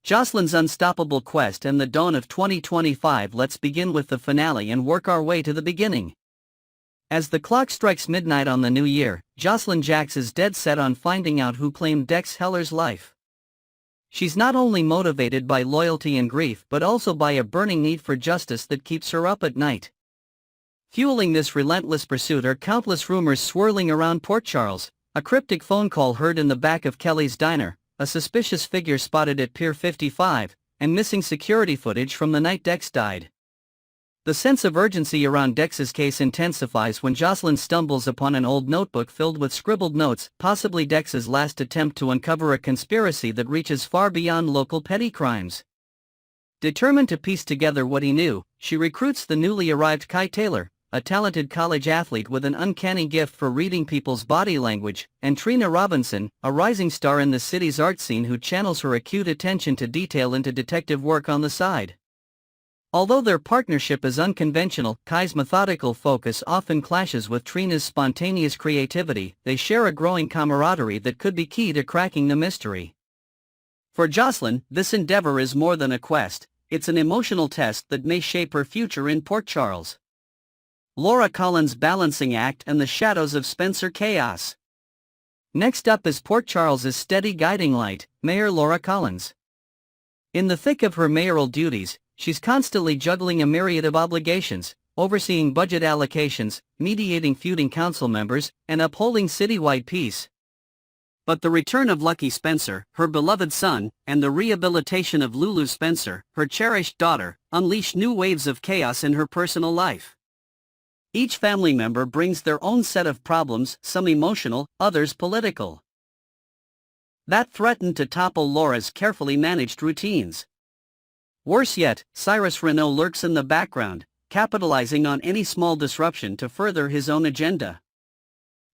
Jocelyn's unstoppable quest and the dawn of 2025. Let's begin with the finale and work our way to the beginning. As the clock strikes midnight on the new year, Jocelyn Jacks is dead set on finding out who claimed Dex Heller's life. She's not only motivated by loyalty and grief but also by a burning need for justice that keeps her up at night. Fueling this relentless pursuit are countless rumors swirling around Port Charles, a cryptic phone call heard in the back of Kelly's diner, a suspicious figure spotted at Pier 55, and missing security footage from the night Dex died. The sense of urgency around Dex's case intensifies when Jocelyn stumbles upon an old notebook filled with scribbled notes, possibly Dex's last attempt to uncover a conspiracy that reaches far beyond local petty crimes. Determined to piece together what he knew, she recruits the newly arrived Kai Taylor, a talented college athlete with an uncanny gift for reading people's body language, and Trina Robinson, a rising star in the city's art scene who channels her acute attention to detail into detective work on the side. Although their partnership is unconventional, Kai's methodical focus often clashes with Trina's spontaneous creativity. They share a growing camaraderie that could be key to cracking the mystery. For Jocelyn, this endeavor is more than a quest, it's an emotional test that may shape her future in Port Charles. Laura Collins' balancing act and the shadows of Spencer chaos. Next up is Port Charles's steady guiding light, Mayor Laura Collins. In the thick of her mayoral duties, she's constantly juggling a myriad of obligations, overseeing budget allocations, mediating feuding council members, and upholding citywide peace. But the return of Lucky Spencer, her beloved son, and the rehabilitation of Lulu Spencer, her cherished daughter, unleash new waves of chaos in her personal life. Each family member brings their own set of problems, some emotional, others political, that threaten to topple Laura's carefully managed routines. Worse yet, Cyrus Renault lurks in the background, capitalizing on any small disruption to further his own agenda.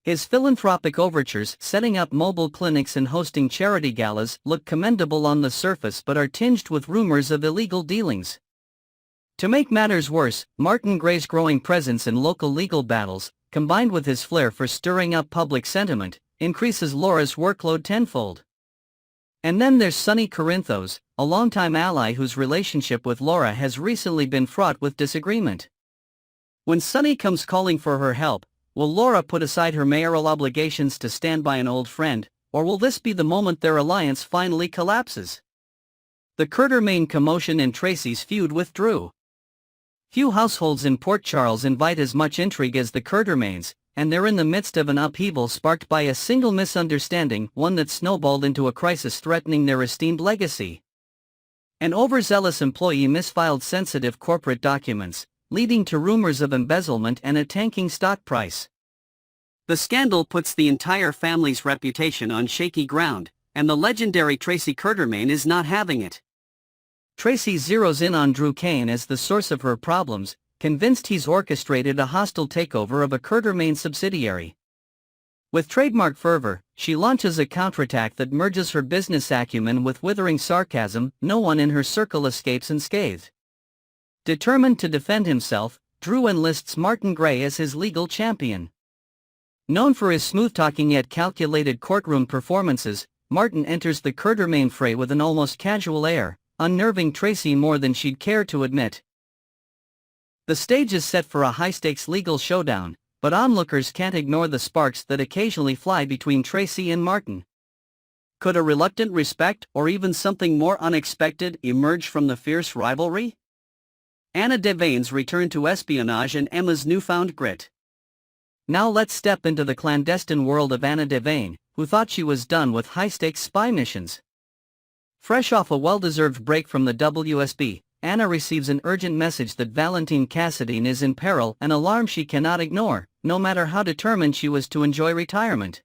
His philanthropic overtures, setting up mobile clinics and hosting charity galas, look commendable on the surface but are tinged with rumors of illegal dealings. To make matters worse, Martin Gray's growing presence in local legal battles, combined with his flair for stirring up public sentiment, increases Laura's workload tenfold. And then there's Sonny Corinthos, a longtime ally whose relationship with Laura has recently been fraught with disagreement. When Sonny comes calling for her help, will Laura put aside her mayoral obligations to stand by an old friend, or will this be the moment their alliance finally collapses? The Curtermain commotion and Tracy's feud with Drew. Few households in Port Charles invite as much intrigue as the Curtermains, and they're in the midst of an upheaval sparked by a single misunderstanding, one that snowballed into a crisis threatening their esteemed legacy. An overzealous employee misfiled sensitive corporate documents, leading to rumors of embezzlement and a tanking stock price. The scandal puts the entire family's reputation on shaky ground, and the legendary Tracy Curtermain is not having it. Tracy zeroes in on Drew Kane as the source of her problems, convinced he's orchestrated a hostile takeover of a Curtermain subsidiary. With trademark fervor, she launches a counterattack that merges her business acumen with withering sarcasm. No one in her circle escapes unscathed. Determined to defend himself, Drew enlists Martin Gray as his legal champion. Known for his smooth-talking yet calculated courtroom performances, Martin enters the Curtermain fray with an almost casual air, unnerving Tracy more than she'd care to admit. The stage is set for a high-stakes legal showdown, but onlookers can't ignore the sparks that occasionally fly between Tracy and Martin. Could a reluctant respect, or even something more unexpected, emerge from the fierce rivalry? Anna Devane's return to espionage and Emma's newfound grit. Now let's step into the clandestine world of Anna Devane, who thought she was done with high-stakes spy missions. Fresh off a well-deserved break from the WSB, Anna receives an urgent message that Valentine Cassadine is in peril, an alarm she cannot ignore, no matter how determined she was to enjoy retirement.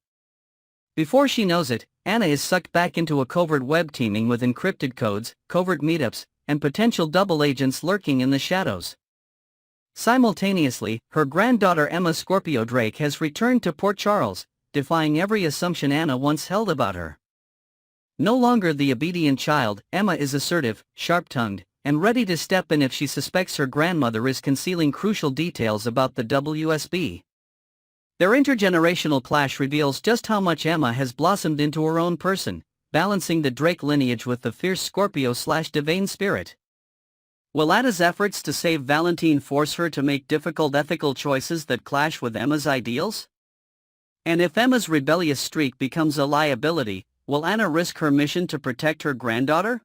Before she knows it, Anna is sucked back into a covert web teeming with encrypted codes, covert meetups, and potential double agents lurking in the shadows. Simultaneously, her granddaughter Emma Scorpio Drake has returned to Port Charles, defying every assumption Anna once held about her. No longer the obedient child, Emma is assertive, sharp-tongued, and ready to step in if she suspects her grandmother is concealing crucial details about the WSB. Their intergenerational clash reveals just how much Emma has blossomed into her own person, balancing the Drake lineage with the fierce Scorpio/Devane spirit. Will Ada's efforts to save Valentine force her to make difficult ethical choices that clash with Emma's ideals? And if Emma's rebellious streak becomes a liability, will Anna risk her mission to protect her granddaughter?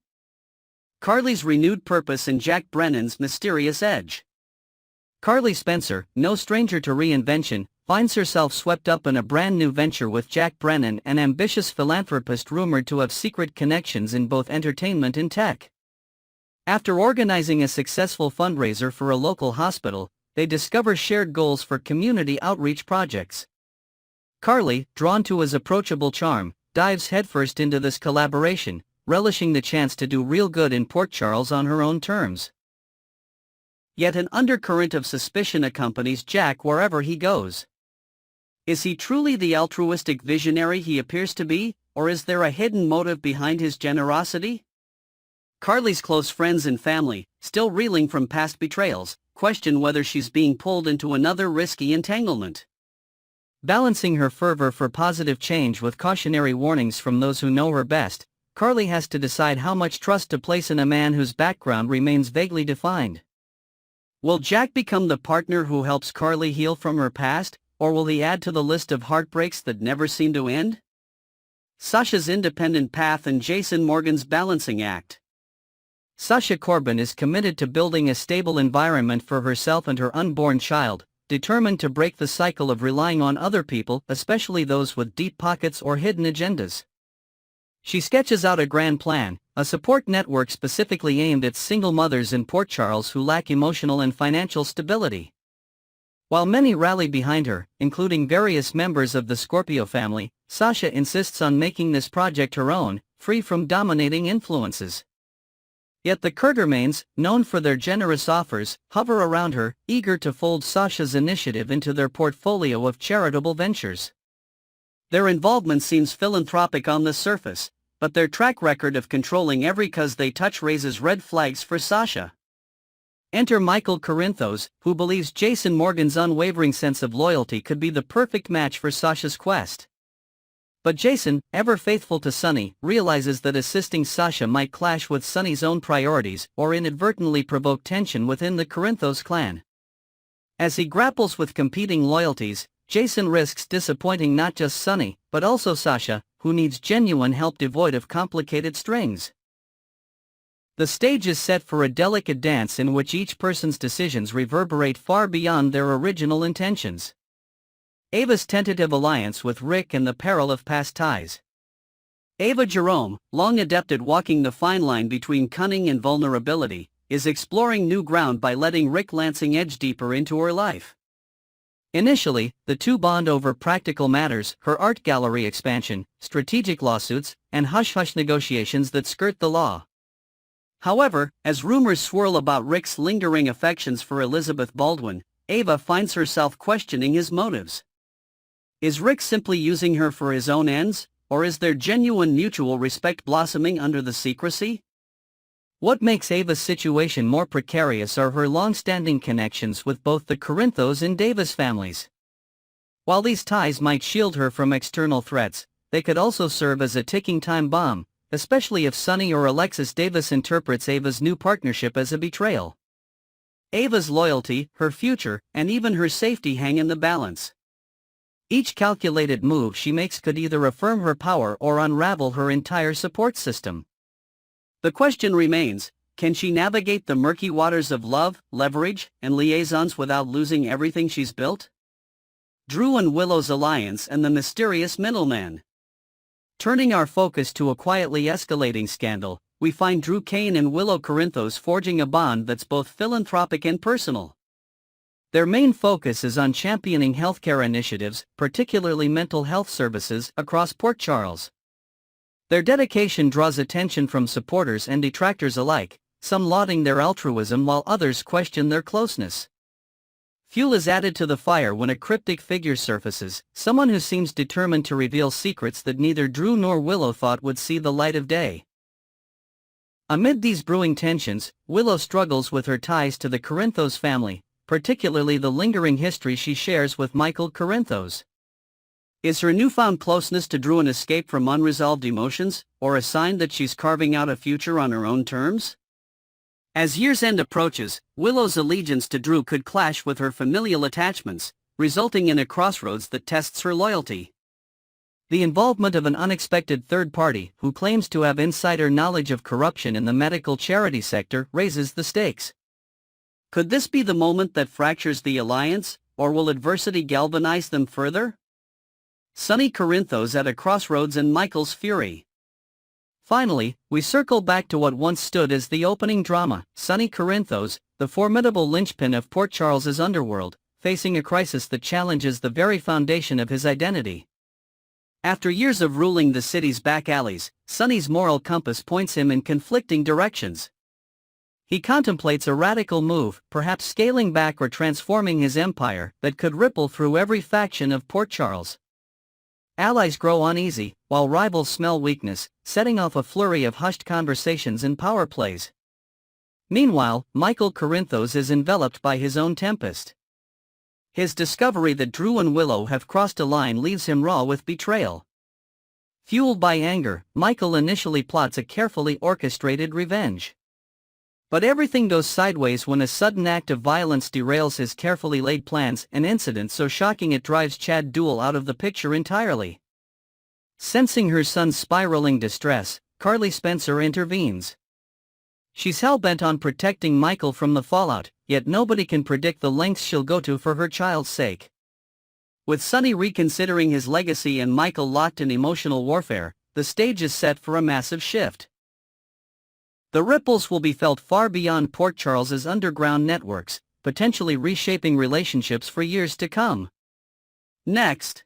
Carly's renewed purpose and Jack Brennan's mysterious edge. Carly Spencer, no stranger to reinvention, finds herself swept up in a brand new venture with Jack Brennan, an ambitious philanthropist rumored to have secret connections in both entertainment and tech. After organizing a successful fundraiser for a local hospital, they discover shared goals for community outreach projects. Carly, drawn to his approachable charm, dives headfirst into this collaboration, relishing the chance to do real good in Port Charles on her own terms. Yet an undercurrent of suspicion accompanies Jack wherever he goes. Is he truly the altruistic visionary he appears to be, or is there a hidden motive behind his generosity? Carly's close friends and family, still reeling from past betrayals, question whether she's being pulled into another risky entanglement. Balancing her fervor for positive change with cautionary warnings from those who know her best, Carly has to decide how much trust to place in a man whose background remains vaguely defined. Will Jack become the partner who helps Carly heal from her past, or will he add to the list of heartbreaks that never seem to end? Sasha's independent path and Jason Morgan's balancing act. Sasha Corbin is committed to building a stable environment for herself and her unborn child, determined to break the cycle of relying on other people, especially those with deep pockets or hidden agendas. She sketches out a grand plan, a support network specifically aimed at single mothers in Port Charles who lack emotional and financial stability. While many rally behind her, including various members of the Scorpio family, Sasha insists on making this project her own, free from dominating influences. Yet the Curtermains, known for their generous offers, hover around her, eager to fold Sasha's initiative into their portfolio of charitable ventures. Their involvement seems philanthropic on the surface, but their track record of controlling every cause they touch raises red flags for Sasha. Enter Michael Corinthos, who believes Jason Morgan's unwavering sense of loyalty could be the perfect match for Sasha's quest. But Jason, ever faithful to Sonny, realizes that assisting Sasha might clash with Sonny's own priorities or inadvertently provoke tension within the Corinthos clan. As he grapples with competing loyalties, Jason risks disappointing not just Sonny, but also Sasha, who needs genuine help devoid of complicated strings. The stage is set for a delicate dance in which each person's decisions reverberate far beyond their original intentions. Ava's tentative alliance with Rick and the peril of past ties. Ava Jerome, long adept at walking the fine line between cunning and vulnerability, is exploring new ground by letting Rick Lansing edge deeper into her life. Initially, the two bond over practical matters, her art gallery expansion, strategic lawsuits, and hush-hush negotiations that skirt the law. However, as rumors swirl about Rick's lingering affections for Elizabeth Baldwin, Ava finds herself questioning his motives. Is Rick simply using her for his own ends, or is there genuine mutual respect blossoming under the secrecy? What makes Ava's situation more precarious are her long-standing connections with both the Corinthos and Davis families. While these ties might shield her from external threats, they could also serve as a ticking time bomb, especially if Sonny or Alexis Davis interprets Ava's new partnership as a betrayal. Ava's loyalty, her future, and even her safety hang in the balance. Each calculated move she makes could either affirm her power or unravel her entire support system. The question remains, can she navigate the murky waters of love, leverage, and liaisons without losing everything she's built? Drew and Willow's alliance and the mysterious middleman. Turning our focus to a quietly escalating scandal, we find Drew Kane and Willow Corinthos forging a bond that's both philanthropic and personal. Their main focus is on championing healthcare initiatives, particularly mental health services, across Port Charles. Their dedication draws attention from supporters and detractors alike, some lauding their altruism while others question their closeness. Fuel is added to the fire when a cryptic figure surfaces, someone who seems determined to reveal secrets that neither Drew nor Willow thought would see the light of day. Amid these brewing tensions, Willow struggles with her ties to the Corinthos family, particularly the lingering history she shares with Michael Corinthos. Is her newfound closeness to Drew an escape from unresolved emotions, or a sign that she's carving out a future on her own terms? As year's end approaches, Willow's allegiance to Drew could clash with her familial attachments, resulting in a crossroads that tests her loyalty. The involvement of an unexpected third party who claims to have insider knowledge of corruption in the medical charity sector raises the stakes. Could this be the moment that fractures the alliance, or will adversity galvanize them further? Sonny Corinthos at a crossroads and Michael's fury. Finally, we circle back to what once stood as the opening drama, Sonny Corinthos, the formidable linchpin of Port Charles's underworld, facing a crisis that challenges the very foundation of his identity. After years of ruling the city's back alleys, Sonny's moral compass points him in conflicting directions. He contemplates a radical move, perhaps scaling back or transforming his empire, that could ripple through every faction of Port Charles. Allies grow uneasy, while rivals smell weakness, setting off a flurry of hushed conversations and power plays. Meanwhile, Michael Corinthos is enveloped by his own tempest. His discovery that Drew and Willow have crossed a line leaves him raw with betrayal. Fueled by anger, Michael initially plots a carefully orchestrated revenge. But everything goes sideways when a sudden act of violence derails his carefully laid plans, an incident so shocking it drives Chad Duell out of the picture entirely. Sensing her son's spiraling distress, Carly Spencer intervenes. She's hell-bent on protecting Michael from the fallout, yet nobody can predict the lengths she'll go to for her child's sake. With Sonny reconsidering his legacy and Michael locked in emotional warfare, the stage is set for a massive shift. The ripples will be felt far beyond Port Charles's underground networks, potentially reshaping relationships for years to come. Next,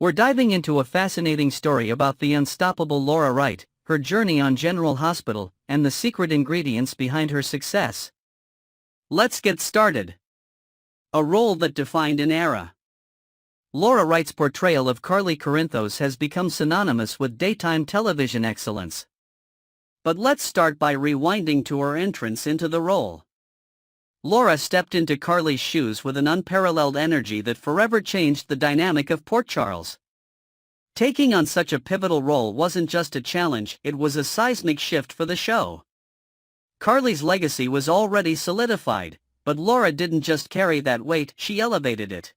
we're diving into a fascinating story about the unstoppable Laura Wright, her journey on General Hospital, and the secret ingredients behind her success. Let's get started. A role that defined an era. Laura Wright's portrayal of Carly Corinthos has become synonymous with daytime television excellence. But let's start by rewinding to her entrance into the role. Laura stepped into Carly's shoes with an unparalleled energy that forever changed the dynamic of Port Charles. Taking on such a pivotal role wasn't just a challenge, it was a seismic shift for the show. Carly's legacy was already solidified, but Laura didn't just carry that weight, she elevated it.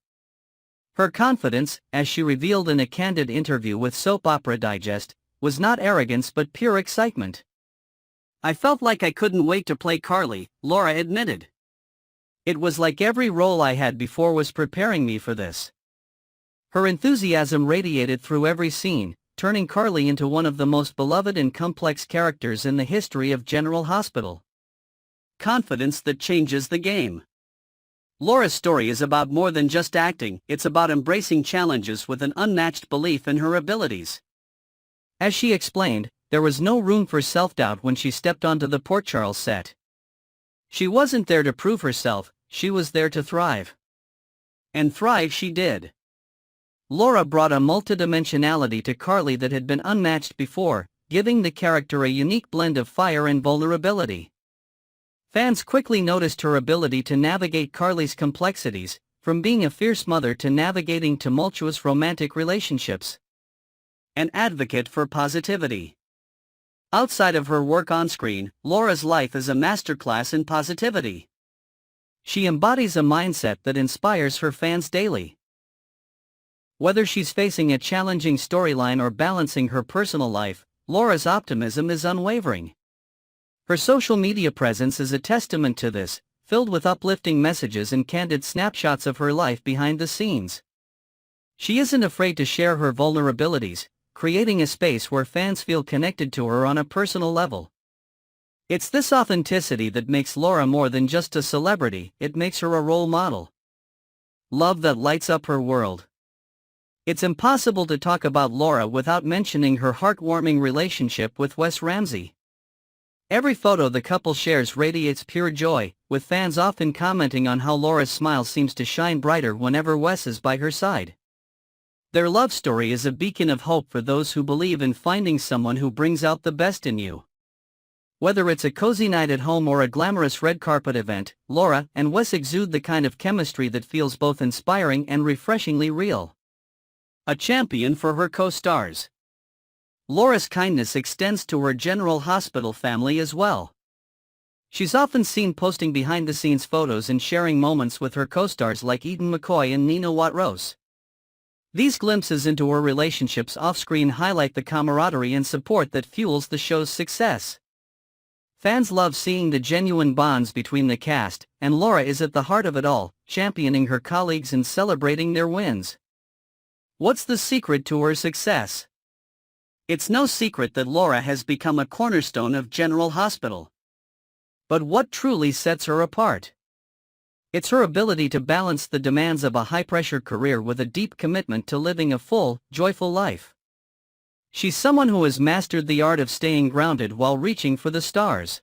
Her confidence, as she revealed in a candid interview with Soap Opera Digest, was not arrogance but pure excitement. "I felt like I couldn't wait to play Carly," Laura admitted. "It was like every role I had before was preparing me for this." Her enthusiasm radiated through every scene, turning Carly into one of the most beloved and complex characters in the history of General Hospital. Confidence that changes the game. Laura's story is about more than just acting, it's about embracing challenges with an unmatched belief in her abilities. As she explained, there was no room for self-doubt when she stepped onto the Port Charles set. She wasn't there to prove herself, she was there to thrive. And thrive she did. Laura brought a multidimensionality to Carly that had been unmatched before, giving the character a unique blend of fire and vulnerability. Fans quickly noticed her ability to navigate Carly's complexities, from being a fierce mother to navigating tumultuous romantic relationships. An advocate for positivity. Outside of her work on screen, Laura's life is a masterclass in positivity. She embodies a mindset that inspires her fans daily. Whether she's facing a challenging storyline or balancing her personal life, Laura's optimism is unwavering. Her social media presence is a testament to this, filled with uplifting messages and candid snapshots of her life behind the scenes. She isn't afraid to share her vulnerabilities, creating a space where fans feel connected to her on a personal level. It's this authenticity that makes Laura more than just a celebrity, it makes her a role model. Love that lights up her world. It's impossible to talk about Laura without mentioning her heartwarming relationship with Wes Ramsey. Every photo the couple shares radiates pure joy, with fans often commenting on how Laura's smile seems to shine brighter whenever Wes is by her side. Their love story is a beacon of hope for those who believe in finding someone who brings out the best in you. Whether it's a cozy night at home or a glamorous red carpet event, Laura and Wes exude the kind of chemistry that feels both inspiring and refreshingly real. A champion for her co-stars. Laura's kindness extends to her General Hospital family as well. She's often seen posting behind-the-scenes photos and sharing moments with her co-stars like Eden McCoy and Nina Watt-Rose. These glimpses into her relationships off-screen highlight the camaraderie and support that fuels the show's success. Fans love seeing the genuine bonds between the cast, and Laura is at the heart of it all, championing her colleagues and celebrating their wins. What's the secret to her success? It's no secret that Laura has become a cornerstone of General Hospital. But what truly sets her apart? It's her ability to balance the demands of a high-pressure career with a deep commitment to living a full, joyful life. She's someone who has mastered the art of staying grounded while reaching for the stars.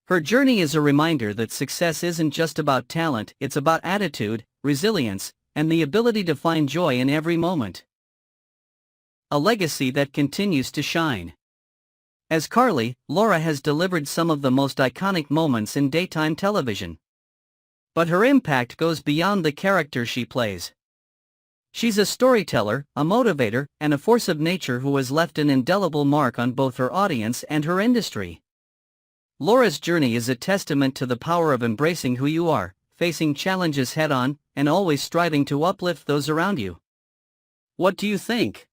Her journey is a reminder that success isn't just about talent, it's about attitude, resilience, and the ability to find joy in every moment. A legacy that continues to shine. As Carly, Laura has delivered some of the most iconic moments in daytime television. But her impact goes beyond the character she plays. She's a storyteller, a motivator, and a force of nature who has left an indelible mark on both her audience and her industry. Laura's journey is a testament to the power of embracing who you are, facing challenges head-on, and always striving to uplift those around you. What do you think?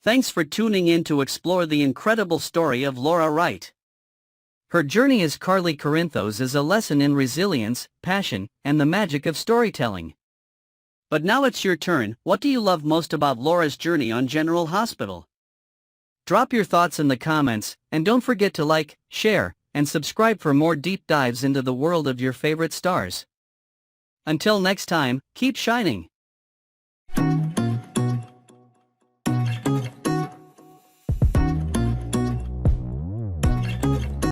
Thanks for tuning in to explore the incredible story of Laura Wright. Her journey as Carly Corinthos is a lesson in resilience, passion, and the magic of storytelling. But now it's your turn. What do you love most about Laura's journey on General Hospital? Drop your thoughts in the comments, and don't forget to like, share, and subscribe for more deep dives into the world of your favorite stars. Until next time, keep shining.